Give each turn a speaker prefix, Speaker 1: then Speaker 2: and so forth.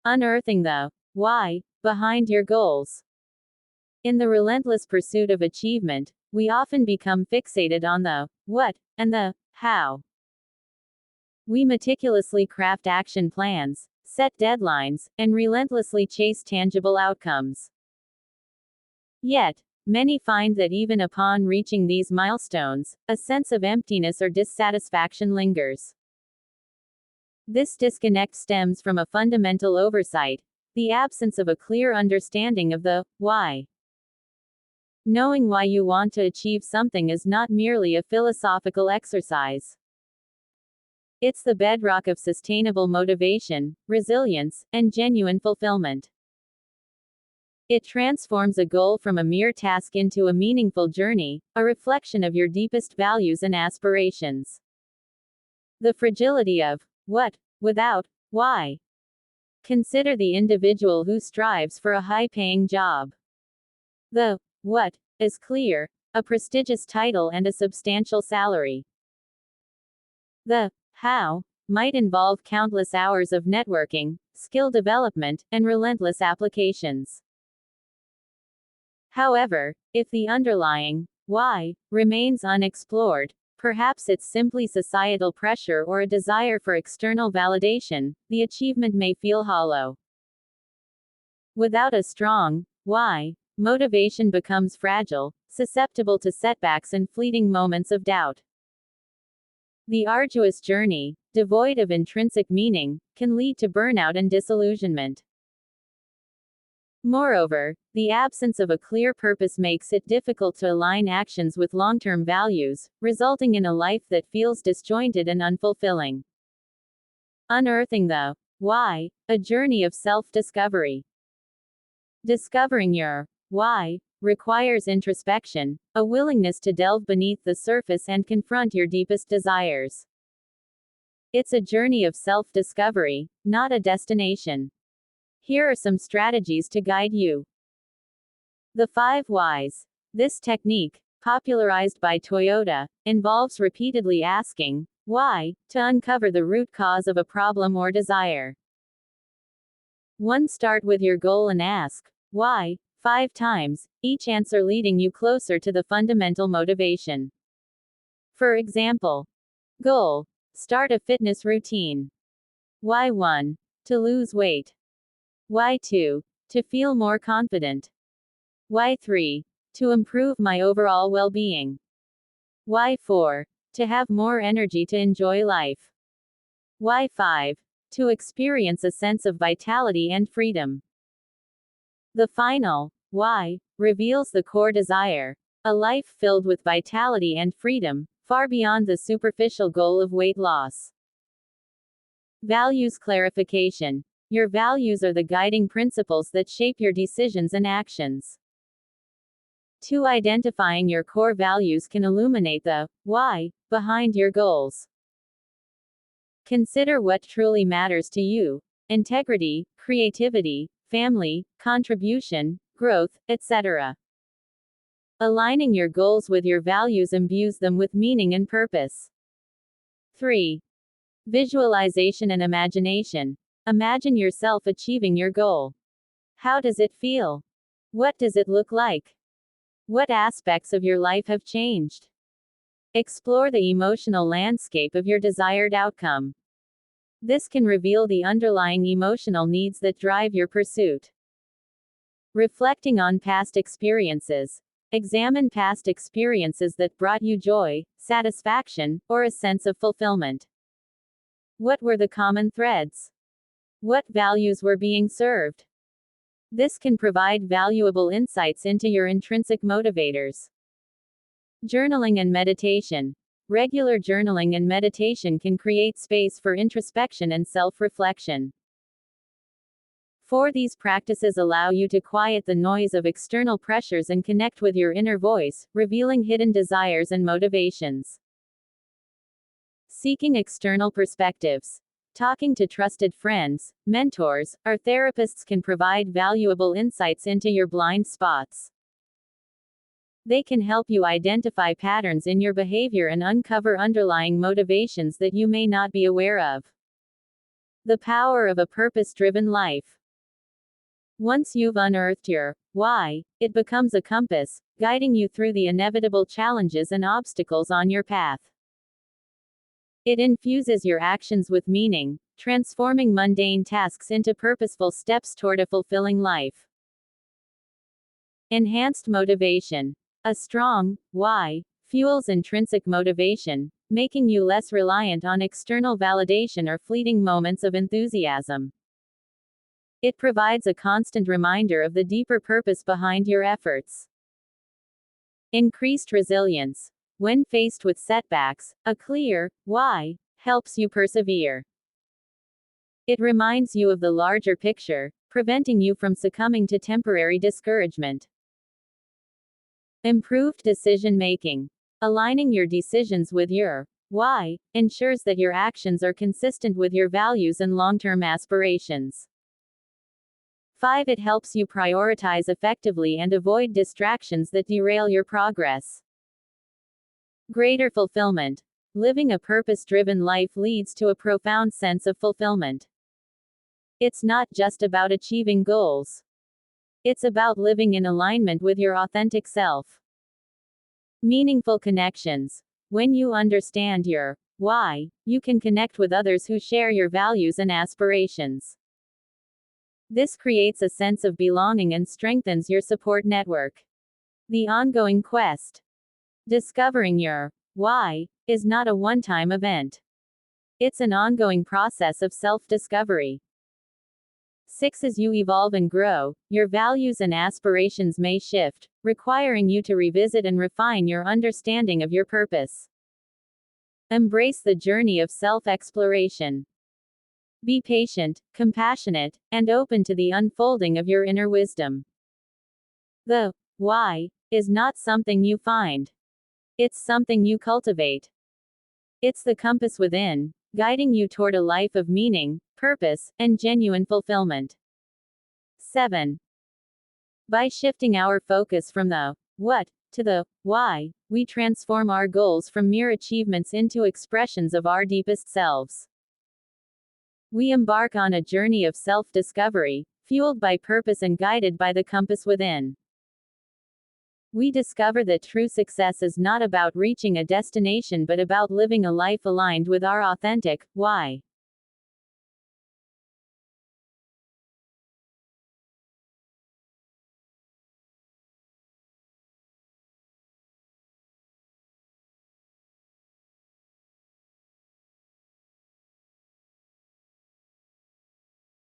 Speaker 1: Unearthing the why behind your goals. In the relentless pursuit of achievement, we often become fixated on the what and the how. We meticulously craft action plans, set deadlines, and relentlessly chase tangible outcomes. Yet, many find that even upon reaching these milestones, a sense of emptiness or dissatisfaction lingers. This disconnect stems from a fundamental oversight, the absence of a clear understanding of the why. Knowing why you want to achieve something is not merely a philosophical exercise. It's the bedrock of sustainable motivation, resilience, and genuine fulfillment. It transforms a goal from a mere task into a meaningful journey, a reflection of your deepest values and aspirations. The fragility of what without why. Consider the individual who strives for a high-paying job. The what is clear, a prestigious title and a substantial salary. The how might involve countless hours of networking, skill development, and relentless applications. However, if the underlying why remains unexplored, perhaps it's simply societal pressure or a desire for external validation, the achievement may feel hollow. Without a strong why, motivation becomes fragile, susceptible to setbacks and fleeting moments of doubt. The arduous journey, devoid of intrinsic meaning, can lead to burnout and disillusionment. Moreover, the absence of a clear purpose makes it difficult to align actions with long-term values, resulting in a life that feels disjointed and unfulfilling. Unearthing the why, a journey of self-discovery. Discovering your why requires introspection, a willingness to delve beneath the surface and confront your deepest desires. It's a journey of self-discovery, not a destination. Here are some strategies to guide you. The 5 whys. This technique, popularized by Toyota, involves repeatedly asking why to uncover the root cause of a problem or desire. 1. Start with your goal and ask why 5 times, each answer leading you closer to the fundamental motivation. For example, goal: start a fitness routine. Why 1? To lose weight. Why 2? To feel more confident. Why 3? To improve my overall well-being. Why 4? To have more energy to enjoy life. Why 5? To experience a sense of vitality and freedom. The final why reveals the core desire, a life filled with vitality and freedom, far beyond the superficial goal of weight loss. Values clarification. Your values are the guiding principles that shape your decisions and actions. 2. Identifying your core values can illuminate the why behind your goals. Consider what truly matters to you: integrity, creativity, family, contribution, growth, etc. Aligning your goals with your values imbues them with meaning and purpose. 3. Visualization and imagination. Imagine yourself achieving your goal. How does it feel? What does it look like? What aspects of your life have changed? Explore the emotional landscape of your desired outcome. This can reveal the underlying emotional needs that drive your pursuit. Reflecting on past experiences. Examine past experiences that brought you joy, satisfaction, or a sense of fulfillment. What were the common threads? What values were being served? This can provide valuable insights into your intrinsic motivators. Journaling and meditation. Regular journaling and meditation can create space for introspection and self-reflection. 4. These practices allow you to quiet the noise of external pressures and connect with your inner voice, revealing hidden desires and motivations. Seeking external perspectives. Talking to trusted friends, mentors, or therapists can provide valuable insights into your blind spots. They can help you identify patterns in your behavior and uncover underlying motivations that you may not be aware of. The power of a purpose-driven life. Once you've unearthed your why, it becomes a compass, guiding you through the inevitable challenges and obstacles on your path. It infuses your actions with meaning, transforming mundane tasks into purposeful steps toward a fulfilling life. Enhanced motivation. A strong why fuels intrinsic motivation, making you less reliant on external validation or fleeting moments of enthusiasm. It provides a constant reminder of the deeper purpose behind your efforts. Increased resilience. When faced with setbacks, a clear why helps you persevere. It reminds you of the larger picture, preventing you from succumbing to temporary discouragement. Improved decision making. Aligning your decisions with your why ensures that your actions are consistent with your values and long-term aspirations. 5. It helps you prioritize effectively and avoid distractions that derail your progress. Greater fulfillment. Living a purpose-driven life leads to a profound sense of fulfillment. It's not just about achieving goals. It's about living in alignment with your authentic self. Meaningful connections. When you understand your why, you can connect with others who share your values and aspirations. This creates a sense of belonging and strengthens your support network. The ongoing quest. Discovering your why is not a one-time event. It's an ongoing process of self-discovery. 6. As you evolve and grow, your values and aspirations may shift, requiring you to revisit and refine your understanding of your purpose. Embrace the journey of self-exploration. Be patient, compassionate, and open to the unfolding of your inner wisdom. The why is not something you find. It's something you cultivate. It's the compass within, guiding you toward a life of meaning, purpose, and genuine fulfillment. 7. By shifting our focus from the what to the why, we transform our goals from mere achievements into expressions of our deepest selves. We embark on a journey of self-discovery, fueled by purpose and guided by the compass within. We discover that true success is not about reaching a destination but about living a life aligned with our authentic why.